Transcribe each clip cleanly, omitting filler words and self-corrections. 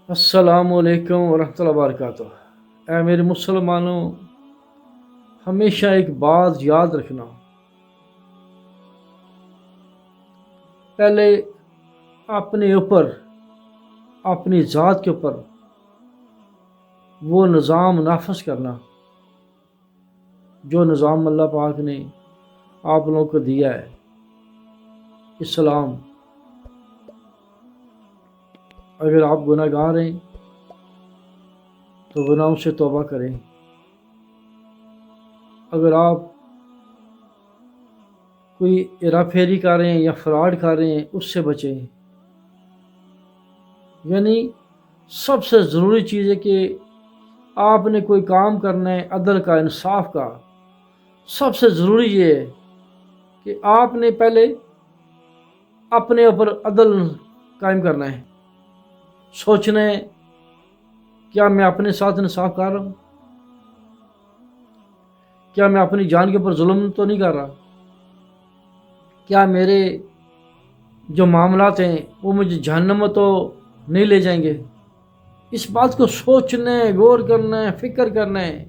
السلام علیکم ورحمۃ اللہ وبرکاتہ۔ اے میرے مسلمانوں، ہمیشہ ایک بات یاد رکھنا، پہلے اپنے اوپر، اپنی ذات کے اوپر وہ نظام نافذ کرنا جو نظام اللہ پاک نے آپ لوگوں کو دیا ہے، اسلام۔ اگر آپ گناہ گار ہیں تو گناہوں سے توبہ کریں، اگر آپ کوئی ہیرا پھیری کر رہے ہیں یا فراڈ کر رہے ہیں اس سے بچیں۔ یعنی سب سے ضروری چیز ہے کہ آپ نے کوئی کام کرنا ہے عدل کا، انصاف کا، سب سے ضروری یہ ہے کہ آپ نے پہلے اپنے اوپر عدل قائم کرنا ہے، سوچنا ہے کیا میں اپنے ساتھ انصاف کر رہا ہوں، کیا میں اپنی جان کے اوپر ظلم تو نہیں کر رہا، کیا میرے جو معاملات ہیں وہ مجھے جہنم میں تو نہیں لے جائیں گے۔ اس بات کو سوچنا ہے، غور کرنا ہے، فکر کرنا ہے،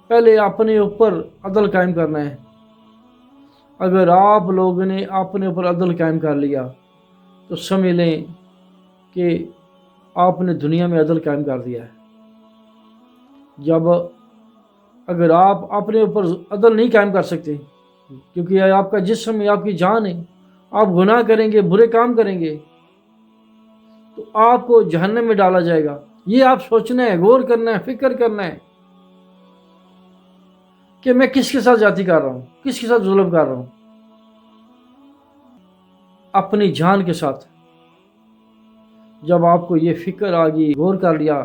پہلے اپنے اوپر عدل قائم کرنا ہے۔ اگر آپ لوگوں نے اپنے اوپر عدل قائم کر لیا تو سمجھ لیں کہ آپ نے دنیا میں عدل قائم کر دیا ہے۔ اگر آپ اپنے اوپر عدل نہیں قائم کر سکتے، کیونکہ آپ کا جسم ہے، آپ کی جان ہے، آپ گناہ کریں گے، برے کام کریں گے تو آپ کو جہنم میں ڈالا جائے گا۔ یہ آپ سوچنا ہے، غور کرنا ہے، فکر کرنا ہے کہ میں کس کے ساتھ زیادتی کر رہا ہوں، کس کے ساتھ ظلم کر رہا ہوں۔ اپنی جان کے ساتھ جب آپ کو یہ فکر آ گئی، غور کر لیا،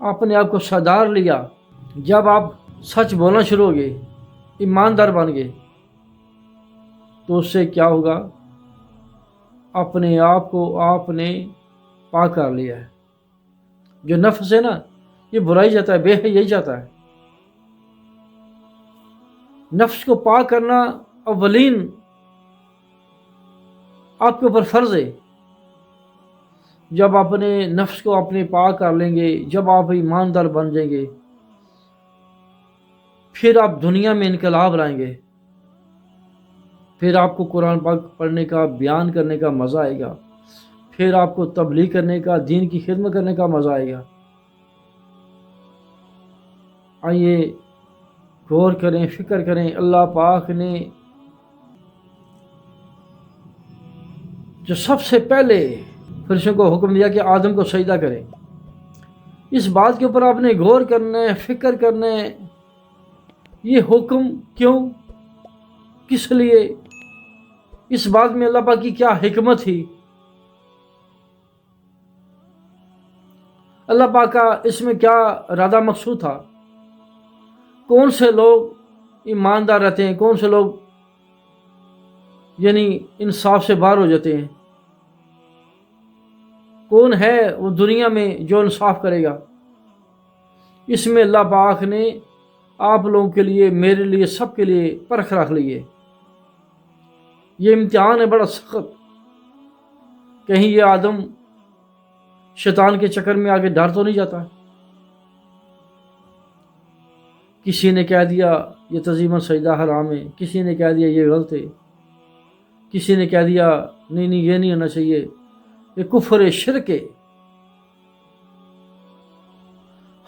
اپنے آپ کو سدھار لیا، جب آپ سچ بولنا شروع ہو گئے، ایماندار بن گئے، تو اس سے کیا ہوگا؟ اپنے آپ کو آپ نے پاک کر لیا ہے۔ جو نفس ہے نا، یہ برائی جاتا ہے، بے حیائی جاتا ہے۔ نفس کو پاک کرنا اولین آپ کے اوپر فرض ہے۔ جب اپنے نفس کو اپنے پاک کر لیں گے، جب آپ ایماندار بن جائیں گے، پھر آپ دنیا میں انقلاب لائیں گے، پھر آپ کو قرآن پاک پڑھنے کا، بیان کرنے کا مزہ آئے گا، پھر آپ کو تبلیغ کرنے کا، دین کی خدمت کرنے کا مزہ آئے گا۔ آئیے غور کریں، فکر کریں، اللہ پاک نے جو سب سے پہلے فرشتوں کو حکم دیا کہ آدم کو سجدہ کریں، اس بات کے اوپر آپ نے غور کرنا ہے، فکر کرنا ہے، یہ حکم کیوں، کس لیے، اس بات میں اللہ پاک کی کیا حکمت تھی، اللہ پاک کا اس میں کیا ارادہ مقصود تھا۔ کون سے لوگ ایماندار رہتے ہیں، کون سے لوگ یعنی انصاف سے باہر ہو جاتے ہیں، کون ہے وہ دنیا میں جو انصاف کرے گا۔ اس میں اللہ پاک نے آپ لوگوں کے لیے، میرے لیے، سب کے لیے پرکھ رکھ لیے۔ یہ امتحان ہے بڑا سخت، کہیں یہ آدم شیطان کے چکر میں آگے ڈر تو نہیں جاتا۔ کسی نے کہہ دیا یہ تزیماً سجدہ حرام ہے، کسی نے کہہ دیا یہ غلط ہے، کسی نے کہہ دیا نہیں یہ نہیں ہونا چاہیے، یہ کفر ہے، شرک ہے۔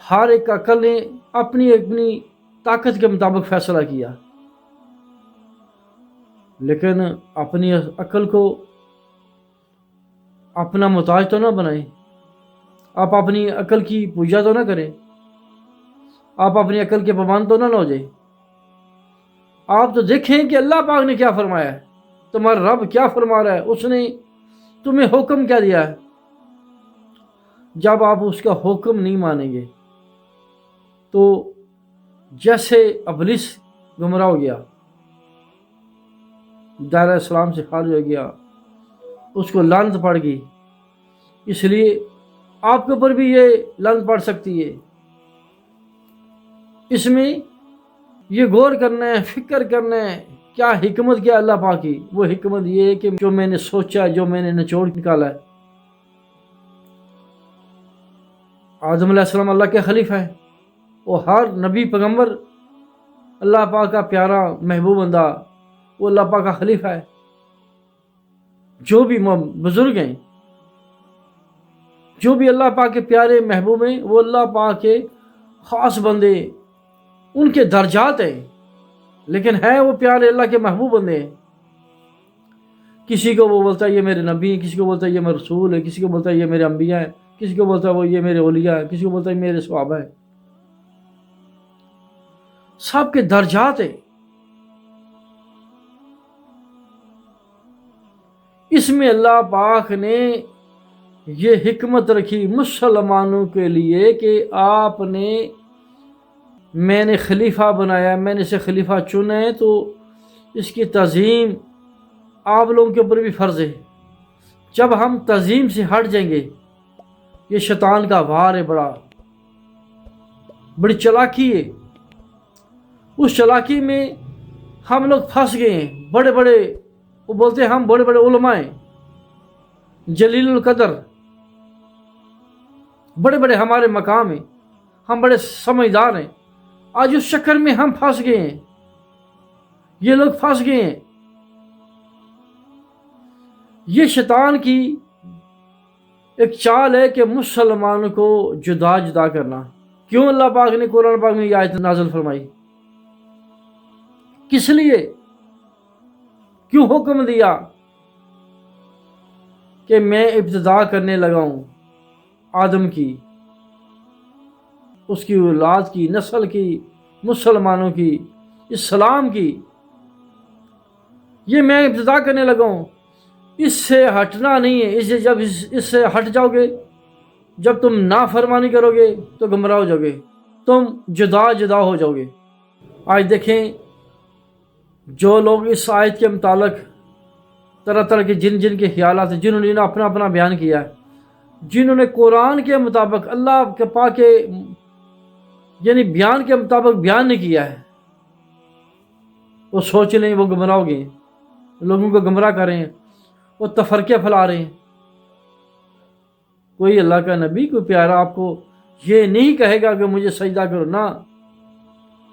ہر ایک عقل نے اپنی اپنی طاقت کے مطابق فیصلہ کیا، لیکن اپنی عقل کو اپنا محتاج تو نہ بنائیں، آپ اپنی عقل کی پوجا تو نہ کریں، آپ اپنی عقل کے پابند تو نہ ہو جائیں۔ آپ تو دیکھیں کہ اللہ پاک نے کیا فرمایا ہے، تمہارا رب کیا فرما رہا ہے، اس نے تمہیں حکم کیا دیا ہے۔ جب آپ اس کا حکم نہیں مانیں گے تو جیسے ابلیس گمراہ ہو گیا، دائرہ اسلام سے خارج ہو گیا، اس کو لعنت پڑ گئی، اس لیے آپ کے اوپر بھی یہ لعنت پڑ سکتی ہے۔ اس میں یہ غور کرنا ہے، فکر کرنا ہے، کیا حکمت کیا اللہ پاک کی۔ وہ حکمت یہ ہے کہ جو میں نے سوچا، جو میں نے نچوڑ نکالا ہے، آدم علیہ السلام اللہ کے خلیفہ ہیں، وہ ہر نبی پیغمبر اللہ پاک کا پیارا محبوب بندہ، وہ اللہ پاک کا خلیفہ ہے۔ جو بھی بزرگ ہیں، جو بھی اللہ پاک کے پیارے محبوب ہیں، وہ اللہ پاک کے خاص بندے، ان کے درجات ہیں، لیکن ہے وہ پیارے اللہ کے محبوب بندے ہیں۔ کسی کو وہ بولتا ہے یہ میرے نبی ہیں، کسی کو بولتا ہے یہ میرے رسول ہے، کسی کو بولتا ہے یہ میرے انبیاء ہیں، کسی کو بولتا ہے وہ یہ میرے اولیاء ہیں، کسی کو بولتا ہے یہ میرے صحابہ ہیں۔ سب کے درجات ہیں۔ اس میں اللہ پاک نے یہ حکمت رکھی مسلمانوں کے لیے کہ آپ نے، میں نے خلیفہ بنایا، میں نے اسے خلیفہ چنا ہے، تو اس کی تعظیم آپ لوگوں کے اوپر بھی فرض ہے۔ جب ہم تعظیم سے ہٹ جائیں گے، یہ شیطان کا وار ہے، بڑی چلاکی ہے۔ اس چلاکی میں ہم لوگ پھنس گئے ہیں۔ بڑے بڑے وہ بولتے ہیں ہم بڑے بڑے علماء ہیں، جلیل القدر، بڑے بڑے ہمارے مقام ہیں، ہم بڑے سمجھدار ہیں۔ آج اس چکر میں ہم پھنس گئے ہیں، یہ لوگ پھنس گئے ہیں۔ یہ شیطان کی ایک چال ہے کہ مسلمانوں کو جدا جدا کرنا۔ کیوں اللہ پاک نے قرآن پاک میں یہ آیت نازل فرمائی؟ کس لیے؟ کیوں حکم دیا کہ میں ابتدا کرنے لگا ہوں آدم کی، اس کی اولاد کی، نسل کی، مسلمانوں کی، اسلام کی، یہ میں ابتدا کرنے لگا ہوں۔ اس سے ہٹنا نہیں ہے۔ اسے جب اس سے ہٹ جاؤ گے، جب تم نافرمانی کرو گے تو گمراہ ہو جاؤ گے، تم جدا جدا ہو جاؤ گے۔ آج دیکھیں جو لوگ اس آیت کے متعلق طرح طرح کے جن کے خیالات ہیں، جنہوں نے اپنا اپنا بیان کیا ہے، جنہوں نے قرآن کے مطابق اللہ کے پاک کے یعنی بیان کے مطابق بیان نہیں کیا ہے، وہ سوچ لیں وہ گمراہ ہو گئے، لوگوں کو گمراہ کر رہے ہیں، وہ تفرقے پھیلا رہے ہیں۔ کوئی اللہ کا نبی، کوئی پیارا آپ کو یہ نہیں کہے گا کہ مجھے سجدہ کرو، نہ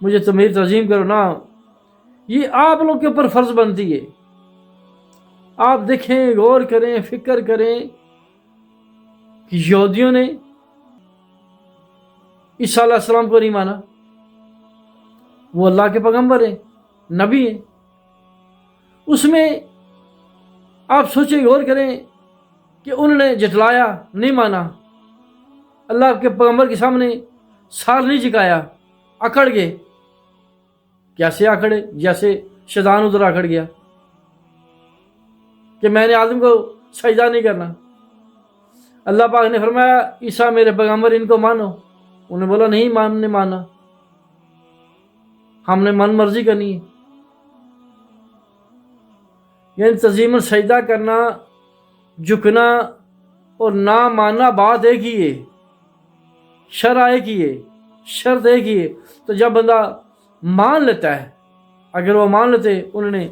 مجھے تمہاری تعظیم کرو، نہ، یہ آپ لوگ کے اوپر فرض بنتی ہے۔ آپ دیکھیں، غور کریں، فکر کریں کہ یہودیوں نے عیسیٰ علیہ السلام کو نہیں مانا، وہ اللہ کے پیغمبر ہیں، نبی ہیں۔ اس میں آپ سوچیں، غور کریں کہ انہوں نے جھٹلایا، نہیں مانا، اللہ کے پیغمبر کے سامنے سار نہیں جھکایا، اکڑ گئے۔ کیسے اکڑے؟ جیسے شیطان ادھر اکڑ گیا کہ میں نے آدم کو سجدہ نہیں کرنا۔ اللہ پاک نے فرمایا عیسیٰ میرے پیغمبر، ان کو مانو۔ انہوں نے بولا نہیں مانا، ہم نے من مرضی کرنی ہے۔ یعنی تعظیم سجدہ کرنا، جھکنا اور نہ ماننا بات ایک ہی ہے، شرع ایک ہی ہے، شرط ایک ہی ہے۔ تو جب بندہ مان لیتا ہے، اگر وہ مان لیتے انہوں نے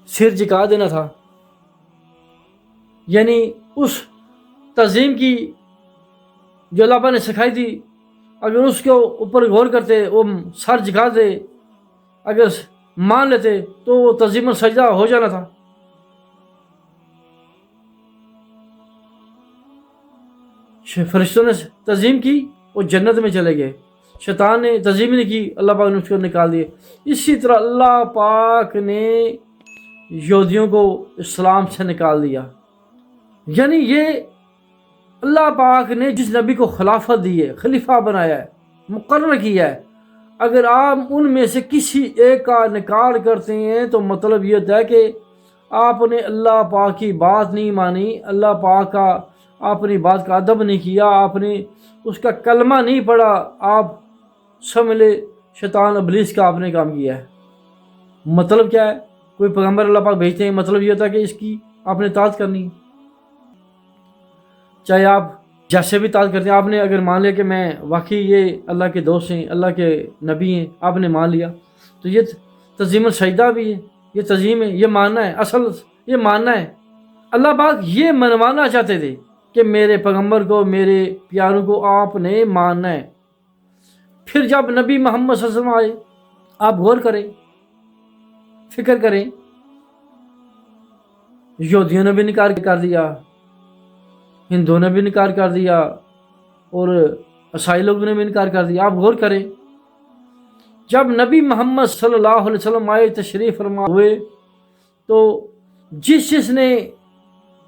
سر جھکا دینا تھا، یعنی اس تعظیم کی جو اللہ پاک نے سکھائی تھی، اگر اس کے اوپر غور کرتے، وہ سر جھکا دے، اگر مان لیتے تو وہ تعظیم سجدہ ہو جانا تھا۔ فرشتوں نے تعظیم کی، وہ جنت میں چلے گئے۔ شیطان نے تعظیم نہیں کی، اللہ پاک نے اس کو نکال دیے۔ اسی طرح اللہ پاک نے یہودیوں کو اسلام سے نکال دیا۔ یعنی یہ اللہ پاک نے جس نبی کو خلافت دی ہے، خلیفہ بنایا ہے، مقرر کیا ہے، اگر آپ ان میں سے کسی ایک کا انکار کرتے ہیں تو مطلب یہ ہوتا ہے کہ آپ نے اللہ پاک کی بات نہیں مانی، اللہ پاک کا آپ نے بات کا ادب نہیں کیا، آپ نے اس کا کلمہ نہیں پڑھا، آپ سمجھ لے شیطان ابلیس کا آپ نے کام کیا ہے۔ مطلب کیا ہے؟ کوئی پیغمبر اللہ پاک بھیجتے ہیں، مطلب یہ ہوتا ہے کہ اس کی آپ نے اطاعت کرنی ہے، چاہے آپ جیسے بھی اطاعت کرتے ہیں۔ آپ نے اگر مان لیا کہ میں واقعی یہ اللہ کے دوست ہیں، اللہ کے نبی ہیں، آپ نے مان لیا، تو یہ تعظیم السجدہ بھی ہے، یہ تعظیم ہے، یہ ماننا ہے، اصل یہ ماننا ہے۔ اللہ پاک یہ منوانا چاہتے تھے کہ میرے پیغمبر کو، میرے پیاروں کو آپ نے ماننا ہے۔ پھر جب نبی محمد صلی اللہ علیہ وسلم آئے، آپ غور کریں، فکر کریں، یہودیوں نے بھی انکار کر دیا، ہندوؤں نے بھی انکار کر دیا، اور عیسائی لوگوں نے بھی انکار کر دیا۔ آپ غور کریں، جب نبی محمد صلی اللہ علیہ وسلم آئے، تشریف فرما ہوئے، تو جس نے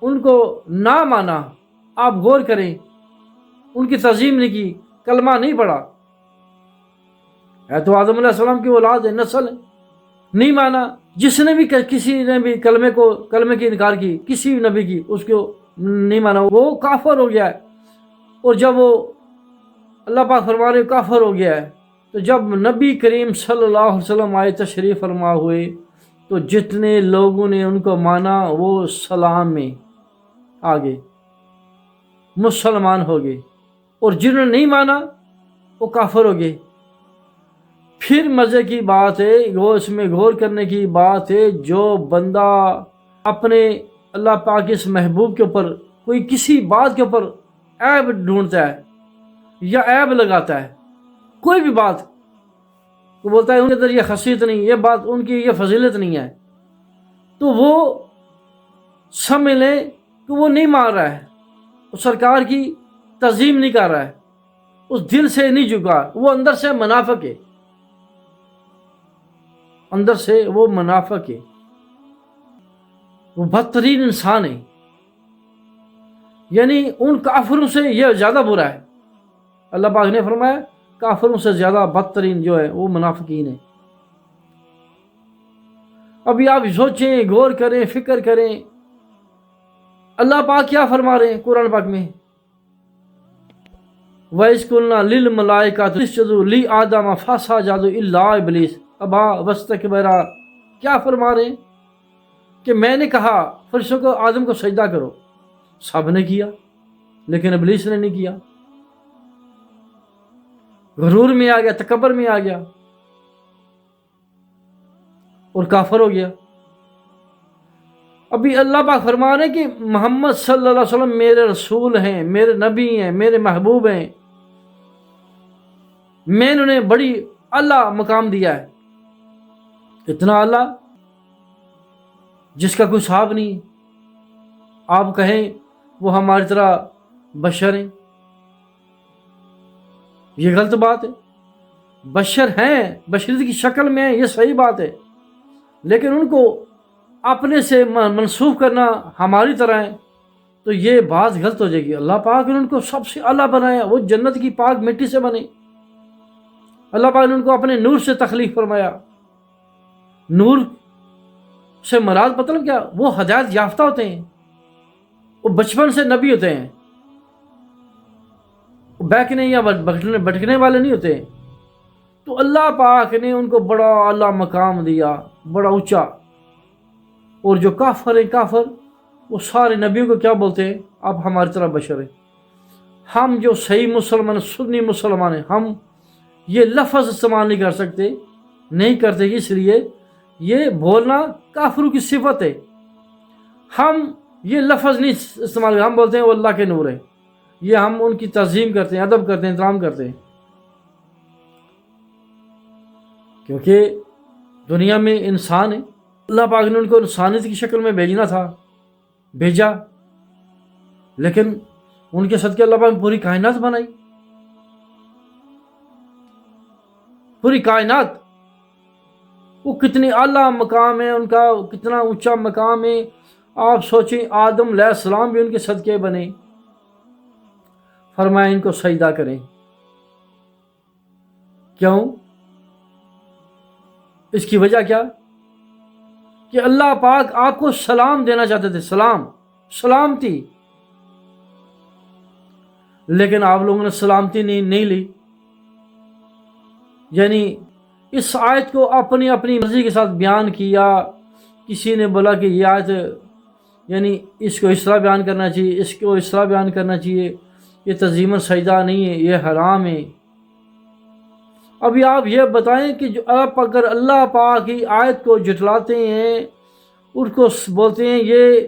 ان کو نہ مانا، آپ غور کریں، ان کی تعظیم نہیں کی، کلمہ نہیں پڑھا، ہے تو آدم علیہ السلام کی اولاد ہے، نسل ہے، نہیں مانا، جس نے بھی کسی نے بھی کلمے کی انکار کی، کسی بھی نبی کی، اس کو نہیں مانا، وہ کافر ہو گیا ہے۔ اور جب وہ اللہ پاک فرما رہے کافر ہو گیا ہے، تو جب نبی کریم صلی اللہ علیہ وسلم آئے، تشریف فرما ہوئے، تو جتنے لوگوں نے ان کو مانا وہ اسلام میں آ گئے، مسلمان ہو گئے، اور جنہوں نے نہیں مانا وہ کافر ہو گئے۔ پھر مزے کی بات ہے، وہ اس میں غور کرنے کی بات ہے، جو بندہ اپنے اللہ پاک کے اس محبوب کے اوپر کوئی کسی بات کے اوپر عیب ڈھونڈتا ہے یا عیب لگاتا ہے، کوئی بھی بات، وہ بولتا ہے ان کے اندر یہ خاصیت نہیں، یہ بات ان کی یہ فضیلت نہیں ہے، تو وہ سمجھ لیں کہ وہ نہیں مان رہا ہے، وہ سرکار کی تعظیم نہیں کر رہا ہے، اس دل سے نہیں جھکا، وہ اندر سے منافق ہے، اندر سے وہ منافق ہے، وہ بدترین انسان ہے۔ یعنی ان کافروں سے یہ زیادہ برا ہے، اللہ پاک نے فرمایا کافروں سے زیادہ بدترین جو ہے وہ منافقین ہے۔ ابھی آپ سوچیں، غور کریں، فکر کریں، اللہ پاک کیا فرما رہے ہیں قرآن پاک میں؟ وَإِذْ قُلْنَا لِلْمَلَائِكَةِ اسْجُدُوا لِآدَمَ فَسَجَدُوا إِلَّا إِبْلِيسَ أَبَىٰ وَاسْتَكْبَرَ۔ کیا فرما رہے ہیں کہ میں نے کہا فرشتوں کو آدم کو سجدہ کرو، سب نے کیا، لیکن ابلیس نے نہیں کیا، غرور میں آ گیا، تکبر میں آ گیا اور کافر ہو گیا۔ ابھی اللہ پاک فرما رہے ہیں کہ محمد صلی اللہ علیہ وسلم میرے رسول ہیں، میرے نبی ہیں، میرے محبوب ہیں، میں نے انہیں بڑی اعلیٰ مقام دیا ہے، اتنا اعلیٰ جس کا کوئی حساب نہیں۔ آپ کہیں وہ ہماری طرح بشر ہیں، یہ غلط بات ہے۔ بشر ہیں، بشریت کی شکل میں ہیں، یہ صحیح بات ہے، لیکن ان کو اپنے سے منسوب کرنا ہماری طرح ہے تو یہ بات غلط ہو جائے گی۔ اللہ پاک نے ان کو سب سے اعلیٰ بنایا، وہ جنت کی پاک مٹی سے بنے، اللہ پاک نے ان کو اپنے نور سے تخلیق فرمایا۔ نور سے مراد مطلب کیا؟ وہ ہدایت یافتہ ہوتے ہیں، وہ بچپن سے نبی ہوتے ہیں، وہ بہکنے یا بھٹکنے والے نہیں ہوتے۔ تو اللہ پاک نے ان کو بڑا اعلیٰ مقام دیا، بڑا اونچا۔ اور جو کافر ہیں، کافر وہ سارے نبیوں کو کیا بولتے ہیں؟ آپ ہماری طرح بشر ہیں۔ ہم جو صحیح مسلمان، سنی مسلمان ہیں، ہم یہ لفظ استعمال نہیں کر سکتے، نہیں کرتے، اس لیے یہ بولنا کافروں کی صفت ہے۔ ہم یہ لفظ نہیں استعمال کرتے، ہم بولتے ہیں وہ اللہ کے نور ہے، یہ ہم ان کی تعظیم کرتے ہیں، ادب کرتے ہیں، احترام کرتے ہیں، کیونکہ دنیا میں انسان ہے، اللہ پاک نے ان کو انسانیت کی شکل میں بھیجنا تھا، بھیجا، لیکن ان کے صدقے اللہ پاک نے پوری کائنات بنائی، پوری کائنات۔ وہ کتنی اعلیٰ مقام ہے ان کا، کتنا اونچا مقام ہے۔ آپ سوچیں، آدم علیہ السلام بھی ان کے صدقے بنے، فرمایا ان کو سجدہ کریں۔ کیوں؟ اس کی وجہ کیا؟ کہ اللہ پاک آپ کو سلام دینا چاہتے تھے، سلامتی، لیکن آپ لوگوں نے سلامتی نہیں لی۔ یعنی اس آیت کو اپنی مرضی کے ساتھ بیان کیا۔ کسی نے بولا کہ یہ آیت یعنی اس کو اس طرح بیان کرنا چاہیے، اس کو اس طرح بیان کرنا چاہیے، یہ تعظیم سجدہ نہیں ہے، یہ حرام ہے۔ ابھی آپ یہ بتائیں کہ جو آپ اگر اللہ پاک کی آیت کو جھٹلاتے ہیں، اس کو بولتے ہیں یہ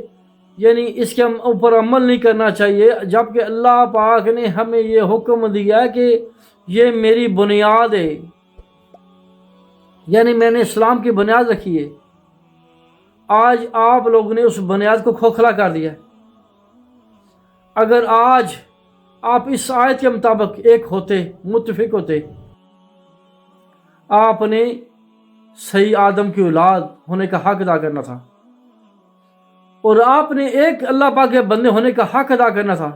یعنی اس کے اوپر عمل نہیں کرنا چاہیے، جبکہ اللہ پاک نے ہمیں یہ حکم دیا ہے کہ یہ میری بنیاد ہے، یعنی میں نے اسلام کی بنیاد رکھی ہے۔ آج آپ لوگوں نے اس بنیاد کو کھوکھلا کر دیا۔ اگر آج آپ اس آیت کے مطابق ایک ہوتے، متفق ہوتے، آپ نے صحیح آدم کی اولاد ہونے کا حق ادا کرنا تھا، اور آپ نے ایک اللہ پاک کے بندے ہونے کا حق ادا کرنا تھا۔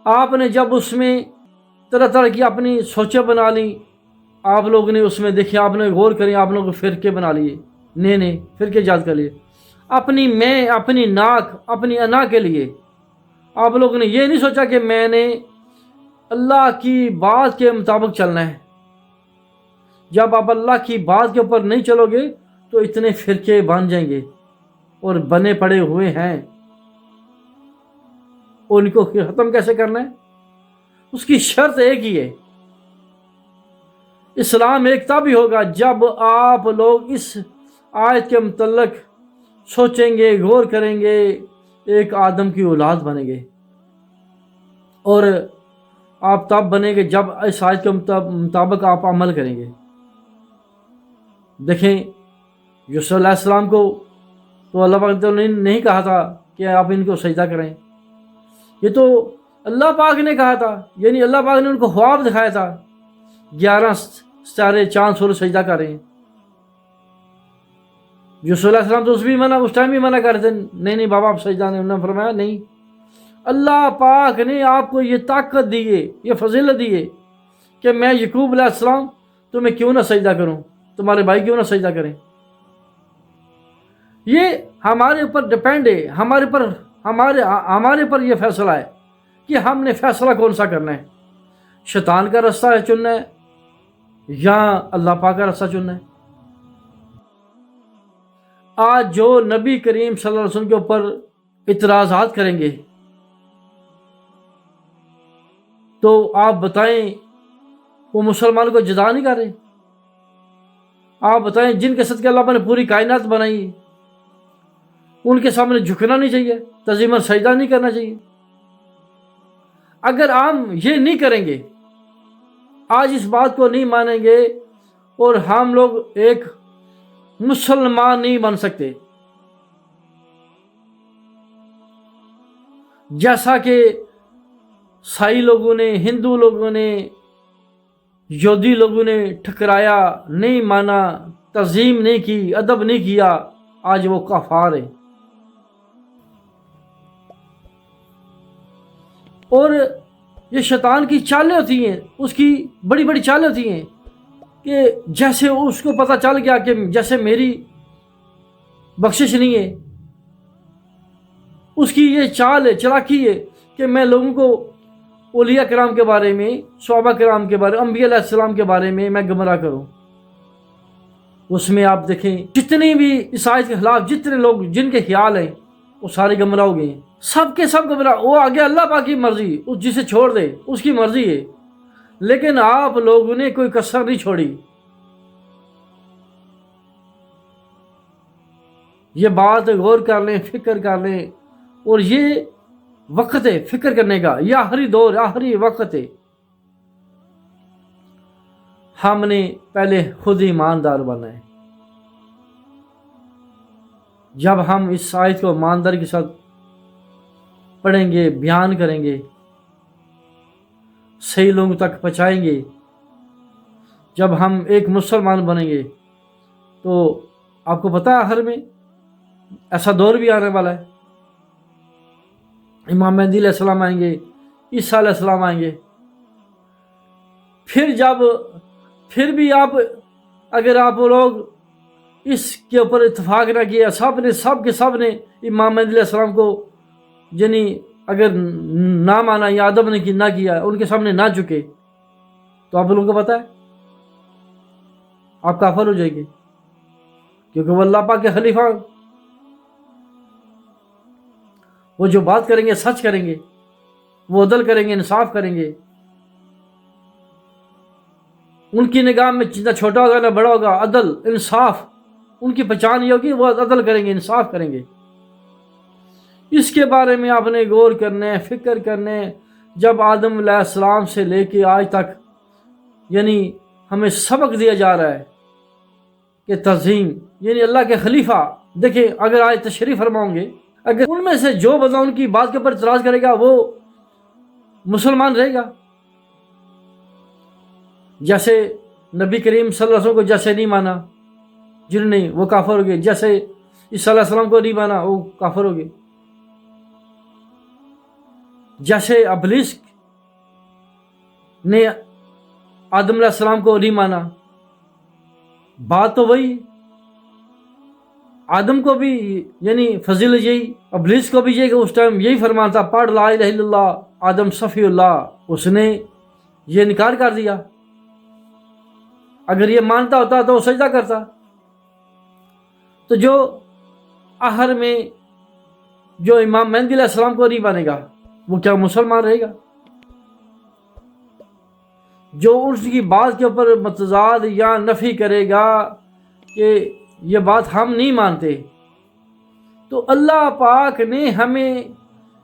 آپ نے جب اس میں طرح طرح کی اپنی سوچیں بنا لیں، آپ لوگوں نے اس میں دیکھیں، آپ نے غور کریں، آپ لوگوں فرقے بنا لیے، نئے فرقے ایجاد کر لیے اپنی میں، اپنی ناک، اپنی انا کے لیے۔ آپ لوگوں نے یہ نہیں سوچا کہ میں نے اللہ کی بات کے مطابق چلنا ہے۔ جب آپ اللہ کی بات کے اوپر نہیں چلو گے تو اتنے فرقے بن جائیں گے، اور بنے پڑے ہوئے ہیں، ان کو ختم کیسے کرنا ہے؟ اس کی شرط ایک ہی ہے، اسلام ایک تب ہی ہوگا جب آپ لوگ اس آیت کے متعلق سوچیں گے، غور کریں گے، ایک آدم کی اولاد بنیں گے، اور آپ تب بنیں گے جب اس آیت کے مطابق آپ عمل کریں گے۔ دیکھیں یوسف علیہ السلام کو تو اللہ پاک نے نہیں کہا تھا کہ آپ ان کو سجدہ کریں، یہ تو اللہ پاک نے کہا تھا، یعنی اللہ پاک نے ان کو خواب دکھایا تھا 11 ستارے چاند سورج سجدہ کر رہے ہیں۔ یوسف علیہ السلام تو اس ٹائم بھی منع کرتے، نہیں بابا آپ سجدہ نہیں، انہوں نے فرمایا نہیں، اللہ پاک نے آپ کو یہ طاقت دی ہے، یہ فضیلت دی ہے کہ میں یعقوب علیہ السلام تمہیں کیوں نہ سجدہ کروں، تمہارے بھائی کیوں نہ سجدہ کریں۔ یہ ہمارے اوپر ڈپینڈ ہے، ہمارے پر یہ فیصلہ ہے کہ ہم نے فیصلہ کون سا کرنا ہے، شیطان کا راستہ چننا ہے یا اللہ پاک کا راستہ چننا ہے۔ آج جو نبی کریم صلی اللہ علیہ وسلم کے اوپر اعتراضات کریں گے تو آپ بتائیں وہ مسلمان کو جدا نہیں کر رہے؟ آپ بتائیں جن کے صدقے اللہ نے پوری کائنات بنائی، ان کے سامنے جھکنا نہیں چاہیے، تعظیم اور سجدہ نہیں کرنا چاہیے؟ اگر ہم یہ نہیں کریں گے، آج اس بات کو نہیں مانیں گے، اور ہم لوگ ایک مسلمان نہیں بن سکتے۔ جیسا کہ عیسائی لوگوں نے، ہندو لوگوں نے، یہودی لوگوں نے ٹھکرایا، نہیں مانا، تعظیم نہیں کی، ادب نہیں کیا، آج وہ کفار ہیں۔ اور یہ شیطان کی چالیں ہوتی ہیں، اس کی بڑی بڑی چالیں ہوتی ہیں کہ جیسے اس کو پتہ چل گیا کہ جیسے میری بخشش نہیں ہے، اس کی یہ چال ہے، چلاکی ہے کہ میں لوگوں کو اولیاء کرام کے بارے میں، صحابہ کرام کے بارے میں، انبیاء علیہ السلام کے بارے میں گمراہ کروں۔ اس میں آپ دیکھیں جتنی بھی اس آیت کے خلاف جتنے لوگ جن کے خیال ہیں وہ سارے گمراہ ہو گئے ہیں، سب کے سب گمراہ۔ وہ آگے اللہ پاک کی مرضی، اس جسے چھوڑ دے اس کی مرضی ہے، لیکن آپ لوگوں نے کوئی کسر نہیں چھوڑی۔ یہ بات غور کر لیں، فکر کر لیں، اور یہ وقت ہے فکر کرنے کا، یہ آخری دور، آخری وقت ہے۔ ہم نے پہلے خود ایماندار بننا ہے۔ جب ہم اس آیت کو ایمانداری کے ساتھ پڑھیں گے، بیان کریں گے، صحیح لوگوں تک پہنچائیں گے، جب ہم ایک مسلمان بنیں گے تو آپ کو پتہ ہے آخر میں ایسا دور بھی آنے والا ہے، امام مہدی علیہ السلام آئیں گے، عیسیٰ علیہ السلام آئیں گے۔ پھر بھی اگر آپ لوگ اس کے اوپر اتفاق نہ کیا، سب نے امام مہدی علیہ السلام کو یعنی اگر نہ مانا یا ادب نہ کیا، ان کے سامنے نہ جھکے، تو آپ لوگوں کو پتہ ہے آپ کافر ہو جائیں گے، کیونکہ وہ اللہ پاک کے خلیفہ، وہ جو بات کریں گے سچ کریں گے، وہ عدل کریں گے، انصاف کریں گے۔ ان کی نگاہ میں جتنا چھوٹا ہوگا نہ بڑا ہوگا، عدل، انصاف ان کی پہچان یہ ہوگی وہ عدل کریں گے، انصاف کریں گے۔ اس کے بارے میں آپ نے غور کرنے، فکر کرنے۔ جب آدم علیہ السلام سے لے کے آج تک یعنی ہمیں سبق دیا جا رہا ہے کہ تعظیم یعنی اللہ کے خلیفہ، دیکھیں اگر آج تشریف فرماؤں گے، اگر ان میں سے جو بندہ ان کی بات کے اوپر اعتراض کرے گا وہ مسلمان رہے گا؟ جیسے نبی کریم صلی اللہ علیہ وسلم کو جیسے نہیں مانا جنہوں نے، وہ کافر ہو گئے۔ جیسے عیسیٰ علیہ السلام کو نہیں مانا وہ کافر ہو گئے۔ جیسے ابلیس نے آدم علیہ السلام کو نہیں مانا، بات تو وہی، آدم کو بھی یعنی فضیل یہی، ابلیس کو بھی یہ کہ اس ٹائم یہی فرمان تھا پڑھ لا الہ الا اللہ، آدم صفی اللہ، اس نے یہ انکار کر دیا۔ اگر یہ مانتا ہوتا تو وہ سجدہ کرتا۔ تو جو آخر میں جو امام مہدی علیہ السلام کو نہیں مانے گا وہ کیا مسلمان رہے گا؟ جو اس کی بات کے اوپر متضاد یا نفی کرے گا کہ یہ بات ہم نہیں مانتے، تو اللہ پاک نے ہمیں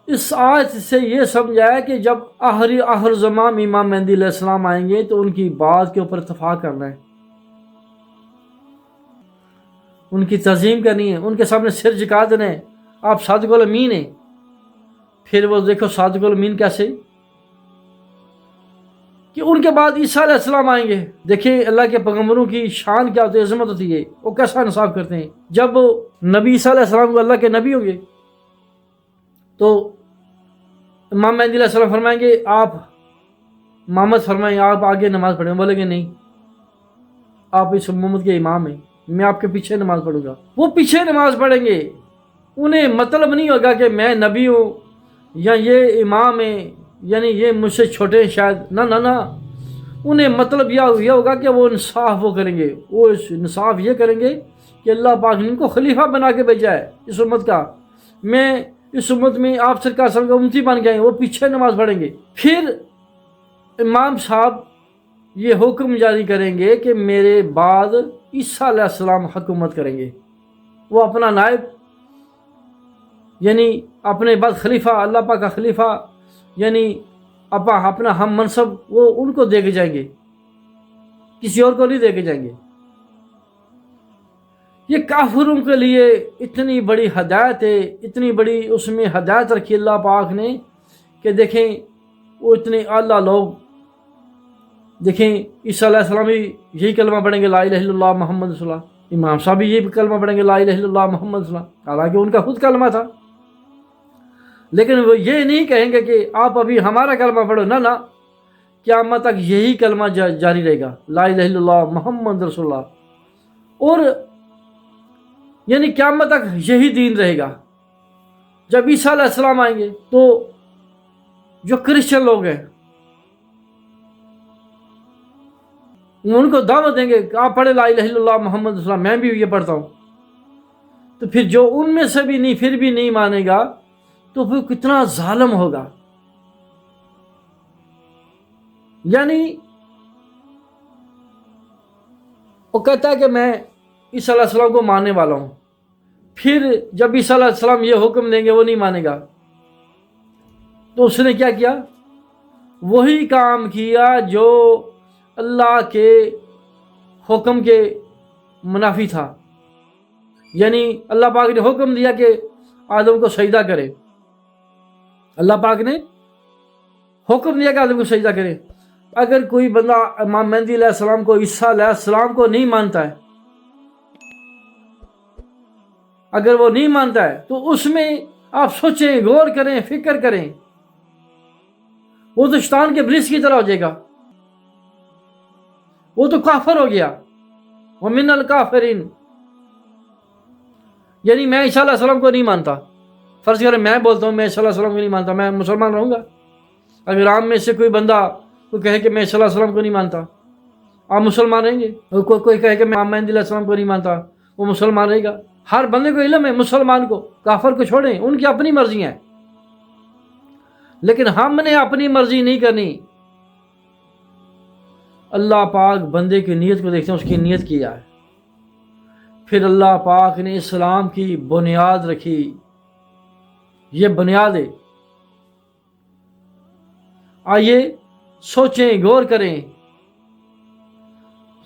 اس آیت سے یہ سمجھایا کہ جب آخر زمان امام مہدی علیہ السلام آئیں گے تو ان کی بات کے اوپر اتفاق کرنا ہے، ان کی تعظیم کرنی ہے، ان کے سامنے سر جھکا دینا ہے۔ آپ صادق الامین ہیں، پھر وہ دیکھو صادق الامین کیسے کہ ان کے بعد عیسیٰ علیہ السلام آئیں گے۔ دیکھیں اللہ کے پیغمبروں کی شان کیا ہوتی ہے، عظمت ہوتی ہے، وہ کیسا انصاف کرتے ہیں۔ جب نبی عیسیٰ علیہ السلام کو اللہ کے نبی ہوں گے تو امام مہدی علیہ السلام فرمائیں گے آپ محمد فرمائیں آپ آگے نماز پڑھیں، بولیں گے نہیں آپ اس امت کے امام ہیں، میں آپ کے پیچھے نماز پڑھوں گا۔ وہ پیچھے نماز پڑھیں گے، انہیں مطلب نہیں ہوگا کہ میں نبی ہوں یا یہ امام ہے یعنی یہ مجھ سے چھوٹے ہیں شاید، نہ نہ نہ، انہیں مطلب یہ ہوگا کہ وہ انصاف وہ کریں گے، وہ انصاف یہ کریں گے کہ اللہ پاک نے ان کو خلیفہ بنا کے بھیجا ہے اس امت کا، میں اس امت میں آپ سرکار صلی اللہ علیہ وسلم کا امتی بن گئے، وہ پیچھے نماز پڑھیں گے۔ پھر امام صاحب یہ حکم جاری کریں گے کہ میرے بعد عیسیٰ علیہ السلام حکومت کریں گے، وہ اپنا نائب یعنی اپنے بعد خلیفہ، اللہ پاک کا خلیفہ یعنی اپنا ہم منصب وہ ان کو دے کے جائیں گے، کسی اور کو نہیں دے کے جائیں گے۔ یہ کافروں کے لیے اتنی بڑی ہدایت ہے، اتنی بڑی اس میں ہدایت رکھی اللہ پاک نے کہ دیکھیں وہ اتنے اعلیٰ لوگ، دیکھیں عیسیٰ علیہ السلام بھی یہی کلمہ پڑھیں گے لا الہ الا اللہ محمد رسول اللہ، امام صاحب بھی یہی کلمہ پڑھیں گے لا الہ الا اللہ محمد رسول اللہ، حالانکہ ان کا خود کلمہ تھا، لیکن وہ یہ نہیں کہیں گے کہ آپ ابھی ہمارا کلمہ پڑھو، نہ نہ، قیامت تک یہی کلمہ جاری رہے گا لا الہ الا اللہ محمد رسول اللہ، اور یعنی قیامت تک یہی دین رہے گا۔ جب عیسیٰ علیہ السلام آئیں گے تو جو کرسچن لوگ ہیں ان کو دعوت دیں گے کہ آپ پڑھے لا الہ الا اللہ محمد رسول اللہ، میں بھی یہ پڑھتا ہوں۔ تو پھر جو ان میں سے بھی نہیں پھر بھی نہیں مانے گا تو پھر کتنا ظالم ہوگا۔ یعنی وہ کہتا ہے کہ میں عیسیٰ علیہ السلام کو ماننے والا ہوں، پھر جب عیسیٰ علیہ السلام یہ حکم دیں گے وہ نہیں مانے گا، تو اس نے کیا کیا؟ وہی کام کیا جو اللہ کے حکم کے منافی تھا۔ یعنی اللہ پاک نے حکم دیا کہ آدم کو سجدہ کرے، اللہ پاک نے حکم دیا کہ آدم کو سجدہ کرے۔ اگر کوئی بندہ امام مہدی علیہ السلام کو، عیسیٰ علیہ السلام کو نہیں مانتا ہے، اگر وہ نہیں مانتا ہے تو اس میں آپ سوچیں، غور کریں، فکر کریں، وہ تو شیطان کے ابلیس کی طرح ہو جائے گا، وہ تو کافر ہو گیا، وَمِنَ الْكَافِرِينَ۔ یعنی میں عیسیٰ علیہ السلام کو نہیں مانتا، فرض کریں میں بولتا ہوں میں عیسیٰ علیہ السلام کو نہیں مانتا، میں مسلمان رہوں گا؟ اگر عام میں سے کوئی بندہ کوئی کہے کہ میں عیسیٰ علیہ السلام کو نہیں مانتا، آپ مسلمان رہیں گے؟ کوئی کہے کہ میں امام مہدی علیہ السلام کو نہیں مانتا، وہ مسلمان رہے گا؟ ہر بندے کو علم ہے، مسلمان کو، کافر کو چھوڑیں، ان کی اپنی مرضی ہیں، لیکن ہم نے اپنی مرضی نہیں کرنی۔ اللہ پاک بندے کی نیت کو دیکھتے ہیں، اس کی نیت کیا ہے۔ پھر اللہ پاک نے اسلام کی بنیاد رکھی. یہ بنیاد ہے. آئیے سوچیں، غور کریں.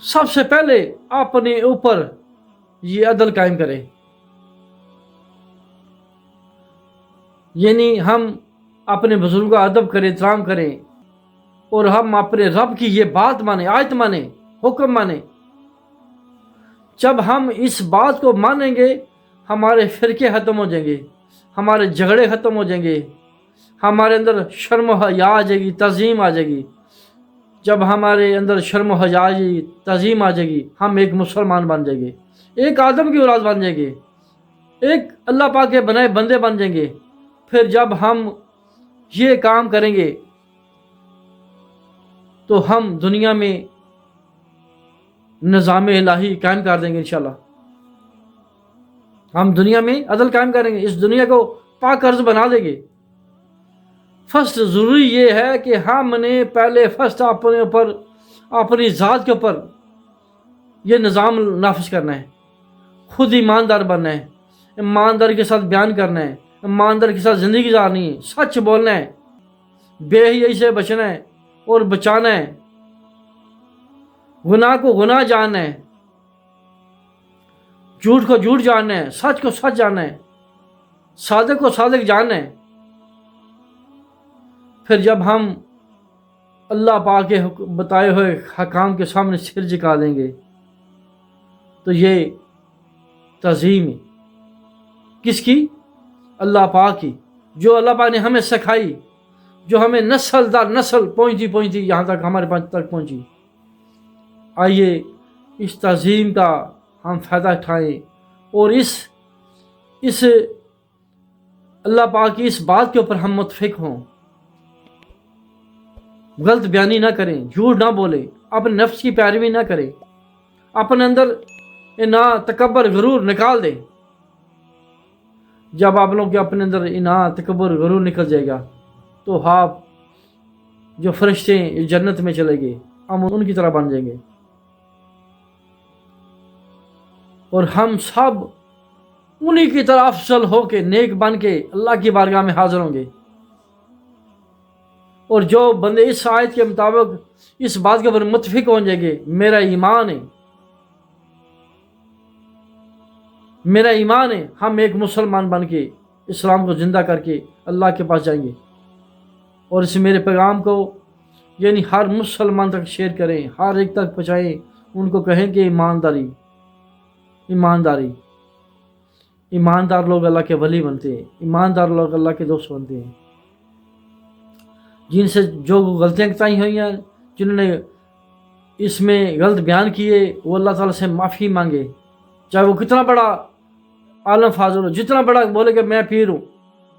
سب سے پہلے اپنے اوپر یہ عدل قائم کریں. یعنی ہم اپنے بزرگوں کا ادب کریں، احترام کریں، اور ہم اپنے رب کی یہ بات مانیں، آیت مانیں، حکم مانیں. جب ہم اس بات کو مانیں گے ہمارے فرقے ختم ہو جائیں گے، ہمارے جھگڑے ختم ہو جائیں گے، ہمارے اندر شرم و حیا آ جائے گی، تعظیم آ جائے گی. جب ہمارے اندر شرم و حیا آ جائے گی، تعظیم آ جائے گی، ہم ایک مسلمان بن جائیں گے، ایک آدم کی اولاد بن جائیں گے، ایک اللہ پاک کے بنائے بندے بن جائیں گے. پھر جب ہم یہ کام کریں گے تو ہم دنیا میں نظام الہی قائم کر دیں گے. انشاءاللہ ہم دنیا میں عدل قائم کریں گے، اس دنیا کو پاک ارض بنا دیں گے. فرسٹ ضروری یہ ہے کہ ہم نے پہلے فرسٹ اپنے اوپر، اپنی ذات کے اوپر یہ نظام نافذ کرنا ہے. خود ایماندار بننا ہے، ایمانداری کے ساتھ بیان کرنا ہے، ایمانداری کے ساتھ زندگی گزارنی ہے، سچ بولنا ہے، بے حیائی سے بچنا ہے اور بچانا ہے، گناہ کو گناہ جاننا ہے، جھوٹ کو جھوٹ جاننا ہے، سچ کو سچ جاننا ہے، صادق کو صادق جاننا ہے. پھر جب ہم اللہ پاک کے بتائے ہوئے حکام کے سامنے سر جھکا دیں گے تو یہ تعظیم ہے. کس کی؟ اللہ پاک کی، جو اللہ پاک نے ہمیں سکھائی، جو ہمیں نسل در نسل پہنچتی یہاں تک ہمارے پاس تک پہنچی. آئیے اس تعظیم کا ہم فائدہ اٹھائیں اور اس اللہ پاک کی اس بات کے اوپر ہم متفق ہوں. غلط بیانی نہ کریں، جھوٹ نہ بولیں، اپنے نفس کی پیروی نہ کریں، اپنے اندر تکبر غرور نکال دیں. جب آپ لوگ کے اپنے اندر تکبر غرور نکل جائے گا تو آپ جو فرشتے ہیں جنت میں چلے گئے، ہم ان کی طرح بن جائیں گے اور ہم سب انہی کی طرح افضل ہو کے نیک بن کے اللہ کی بارگاہ میں حاضر ہوں گے. اور جو بندے اس آیت کے مطابق اس بات کے اوپر متفق ہو جائیں گے، میرا ایمان ہے، میرا ایمان ہے، ہم ایک مسلمان بن کے اسلام کو زندہ کر کے اللہ کے پاس جائیں گے. اور اس میرے پیغام کو یعنی ہر مسلمان تک شیئر کریں، ہر ایک تک پہنچائیں، ان کو کہیں کہ ایماندار لوگ اللہ کے ولی بنتے ہیں، ایماندار لوگ اللہ کے دوست بنتے ہیں. جن سے جو غلطیاں کتائی ہوئی ہیں، جنہوں نے اس میں غلط بیان کیے، وہ اللہ تعالیٰ سے معافی مانگے. چاہے وہ کتنا بڑا عالم فاضل ہو، جتنا بڑا بولے کہ میں پیر ہوں،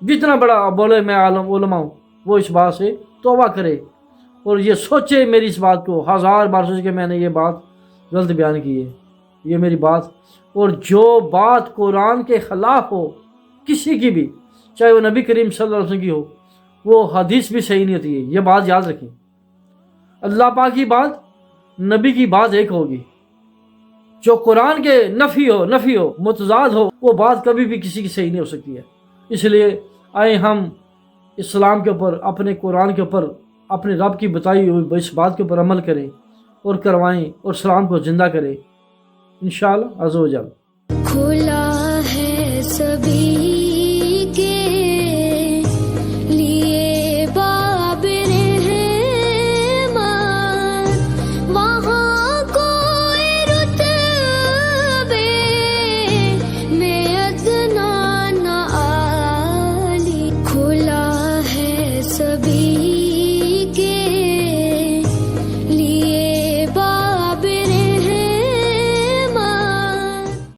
جتنا بڑا بولے میں عالم علماء ہوں، وہ اس بات سے توبہ کرے اور یہ سوچے میری اس بات کو 1000 بار سوچے کہ میں نے یہ بات غلط بیان کی ہے، یہ میری بات. اور جو بات قرآن کے خلاف ہو کسی کی بھی، چاہے وہ نبی کریم صلی اللہ علیہ وسلم کی ہو، وہ حدیث بھی صحیح نہیں ہوتی ہے. یہ بات یاد رکھیں، اللہ پاک کی بات، نبی کی بات ایک ہوگی. جو قرآن کے نفی ہو متضاد ہو، وہ بات کبھی بھی کسی کی صحیح نہیں ہو سکتی ہے. اس لیے آئے ہم اسلام کے اوپر، اپنے قرآن کے اوپر، اپنے رب کی بتائی ہوئی اس بات کے اوپر عمل کریں اور کروائیں اور اسلام کو زندہ کریں انشاءاللہ عز و جل. کھلا ہے سبھی